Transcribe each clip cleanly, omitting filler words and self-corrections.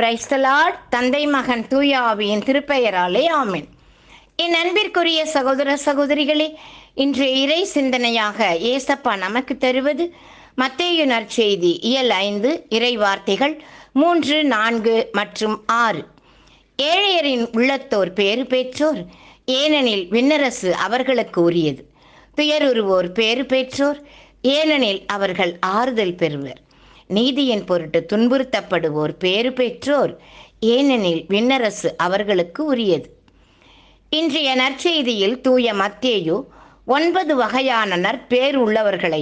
Praise the Lord. தந்தை மகன் தூய ஆவியின் திருப்பெயராலே ஆமென். என் அன்பிற்குரிய சகோதர சகோதரிகளே, இன்றைய இறை சிந்தனையாக ஏசப்பா நமக்கு தருவது மத்தேயு நற்செய்தி இயல் 5 இறை வார்த்தைகள் 3, 4 மற்றும் 6. ஏழையரின் உள்ளத்தோர் பேறு பெற்றோர், ஏனெனில் விண்ணரசு அவர்களுக்கு உரியது. துயருறுவோர் பேறு பெற்றோர், ஏனெனில் அவர்கள் ஆறுதல் பெறுவர். நீதியின் பொருட்டு துன்புறுத்தப்படுவோர் பேறு பெற்றோர், ஏனெனில் விண்ணரசு அவர்களுக்கு உரியது. இன்றைய நற்செய்தியில் தூய மத்தேயு 9 வகையான நற்பேறு உள்ளவர்களை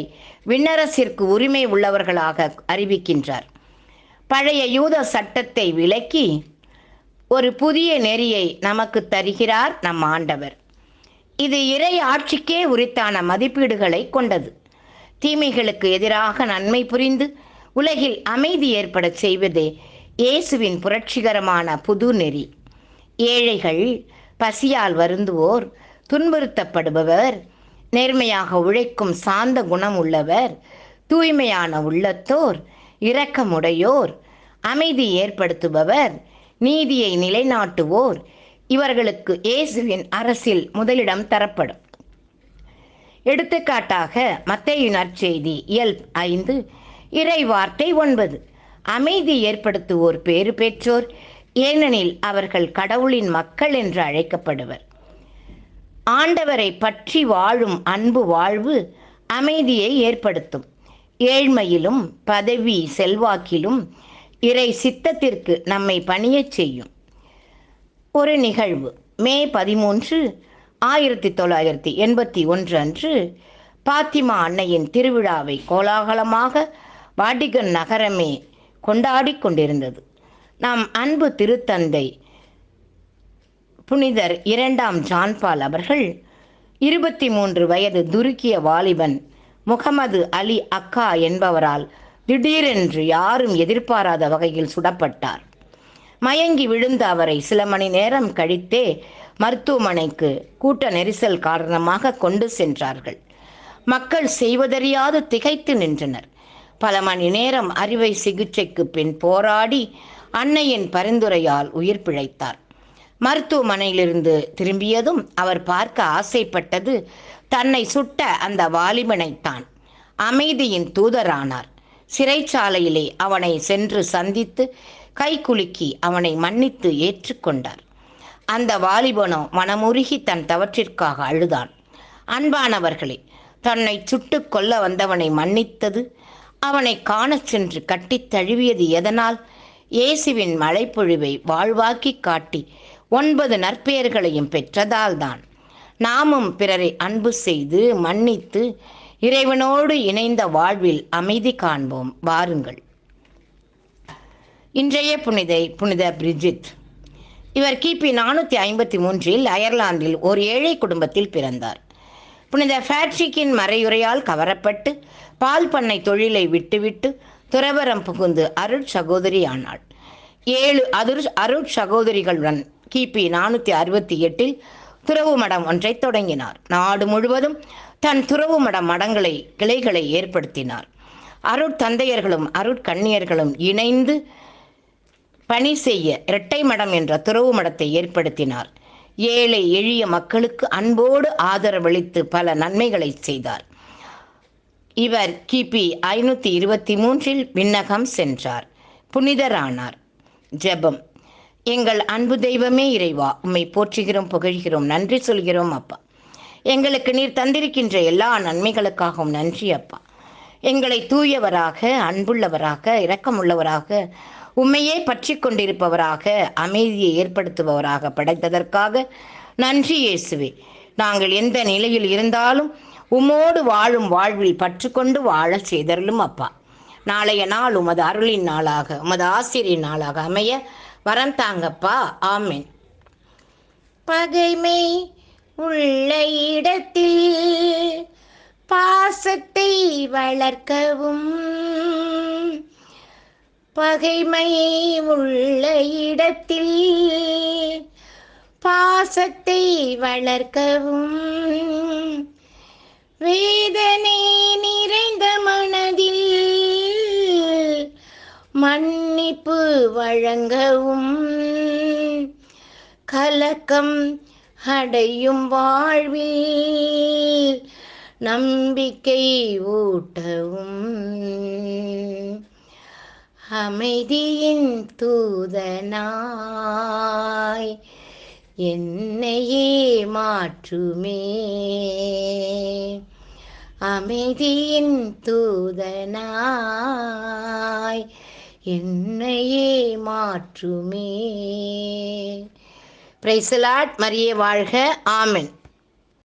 விண்ணரசிற்கு உரிமை உள்ளவர்களாக அறிவிக்கின்றார். பழைய யூத சட்டத்தை விலக்கி ஒரு புதிய நெறியை நமக்கு தருகிறார் நம் ஆண்டவர். இது இறை ஆட்சிக்கே உரித்தான மதிப்பீடுகளை கொண்டது. தீமைகளுக்கு எதிராக நன்மை புரிந்து உலகில் அமைதி ஏற்பட செய்வதே இயேசுவின் புரட்சிகரமான புது நெறி. ஏழைகள், பசியால் வருந்துவோர், துன்புறுத்தப்படுபவர், நேர்மையாக உழைக்கும் சாந்த குணம் உள்ளவர், தூய்மையான உள்ளத்தோர், இரக்கமுடையோர், அமைதி ஏற்படுத்துபவர், நீதியை நிலைநாட்டுவோர், இவர்களுக்கு இயேசுவின் அரசில் முதலிடம் தரப்படும். எடுத்துக்காட்டாக மத்தேயு நற்செய்தி இயல் 5 இறை வார்த்தை 9, அமைதி ஏற்படுத்துவோர் பேறு பெற்றோர், ஏனெனில் அவர்கள் கடவுளின் மக்கள் என்று அழைக்கப்படுவர். ஆண்டவரை பற்றி வாழும் அன்பு வாழ்வு அமைதியை ஏற்படுத்தும். ஏழ்மையிலும் பதவி செல்வாக்கிலும் இறை சித்தத்திற்கு நம்மை பணியச் செய்யும். ஒரு நிகழ்வு மே 13, 1981 அன்று பாத்திமா அன்னையின் திருவிழாவை கோலாகலமாக வாடிகன் நகரமே கொண்டாடி கொண்டிருந்தது. நம் அன்பு திருத்தந்தை புனிதர் 2ஆம் ஜான் பால் அவர்கள் 23 வயது துருக்கிய வாலிபன் முகமது அலி அக்கா என்பவரால் திடீரென்று யாரும் எதிர்பாராத வகையில் சுடப்பட்டார். மயங்கி விழுந்த அவரை சில மணி நேரம் கழித்தே மருத்துவமனைக்கு கூட்ட நெரிசல் காரணமாக கொண்டு சென்றார்கள். மக்கள் செய்வதறியாது திகைத்து நின்றனர். பல மணி நேரம் அறுவை சிகிச்சைக்கு பின் போராடி அன்னையின் பரிந்துரையால் உயிர் பிழைத்தார். மருத்துவமனையிலிருந்து திரும்பியதும் அவர் பார்க்க ஆசைப்பட்டது தன்னை சுட்ட அந்த வாலிபனைத்தான். அமைதியின் தூதரானார். சிறைச்சாலையிலே அவனை சென்று சந்தித்து கைகுலுக்கி அவனை மன்னித்து ஏற்றுக்கொண்டார். அந்த வாலிபனோ மனமுருகி தன் தவற்றிற்காக அழுதான். அன்பானவர்களே, தன்னை சுட்டு கொல்ல வந்தவனை மன்னித்தது, அவனை காணச் சென்று கட்டித் தழுவியது எதனால்? இயேசுவின் மழைப்பொழிவை வாழ்வாக்கி காட்டி 9 நற்பெயர்களையும் பெற்றதால்தான். நாமும் பிறரை அன்பு செய்து மன்னித்து இறைவனோடு இணைந்த வாழ்வில் அமைதி காண்போம். வாருங்கள். இன்றைய புனித பிரிஜித். இவர் கிபி 453 அயர்லாந்தில் ஒரு ஏழை குடும்பத்தில் பிறந்தார். புனித பேட்ரிக்கின் மறையுரையால் கவரப்பட்டு பால் பண்ணை தொழிலை விட்டுவிட்டு துறவரம் புகுந்து அருட்சகோதரி ஆனாள். 7 அருட்சகோதரிகளுடன் கிபி 468 துறவு மடம் ஒன்றை தொடங்கினார். நாடு முழுவதும் தன் துறவு மடங்களை கிளைகளை ஏற்படுத்தினார். அருட்தந்தையர்களும் அருட்கண்ணியர்களும் இணைந்து பணி செய்ய இரட்டை மடம் என்ற துறவு மடத்தை ஏற்படுத்தினார். ஏழை எளிய மக்களுக்கு அன்போடு ஆதரவளித்து பல நன்மைகளை செய்தார். இவர் கிபி 523 விண்ணகம் சென்றார், புனிதரானார். ஜெபம். எங்கள் அன்பு தெய்வமே இறைவா, உம்மை போற்றுகிறோம், புகழ்கிறோம், நன்றி சொல்கிறோம் அப்பா. எங்களுக்கு நீர் தந்திருக்கின்ற எல்லா நன்மைகளுக்காகவும் நன்றி அப்பா. எங்களை தூயவராக, அன்புள்ளவராக, இரக்கமுள்ளவராக, உம்மையே பற்றி கொண்டிருப்பவராக, அமைதியை ஏற்படுத்துபவராக படைத்ததற்காக நன்றி இயேசுவே. நாங்கள் எந்த நிலையில் இருந்தாலும் உம்மோடு வாழும் வாழ்வில் பற்றுக்கொண்டு வாழ செய்தருளும் அப்பா. நாளைய நாள் உமது அருளின் நாளாக, உமது ஆசிரியின் நாளாக அமைய வரம் தாங்கப்பா. ஆமென். பகைமை உள்ள இடத்தில் பாசத்தை வளர்க்கவும், பகைமை உள்ள இடத்தில் பாசத்தை வளர்க்கவும், வேதனை நிறைந்த மனதில் மன்னிப்பு வழங்கவும் கலக்கம் அடையும் வாழ்வில் நம்பிக்கை ஊட்டவும் அமைதியின் தூதனாய் என்னையே மாற்றுமே. அமைதியின் தூதனாய் என்னையே மாற்றுமே. Praise the Lord. மரியே வாழ்க. ஆமென்.